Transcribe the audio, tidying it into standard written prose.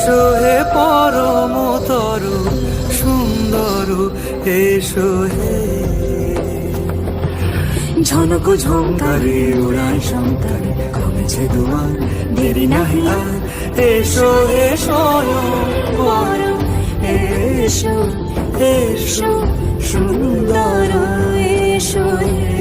এসো হে পরম তরু সুন্দর, এসো হে। ঝনক ঝঙ্কারে উড়ায় শঙ্কারে কমেছে দুয়ার, দেরি নাহি আর। এসো হে স্বয়ং পরম, এসো এসো সুন্দর, এসো হে।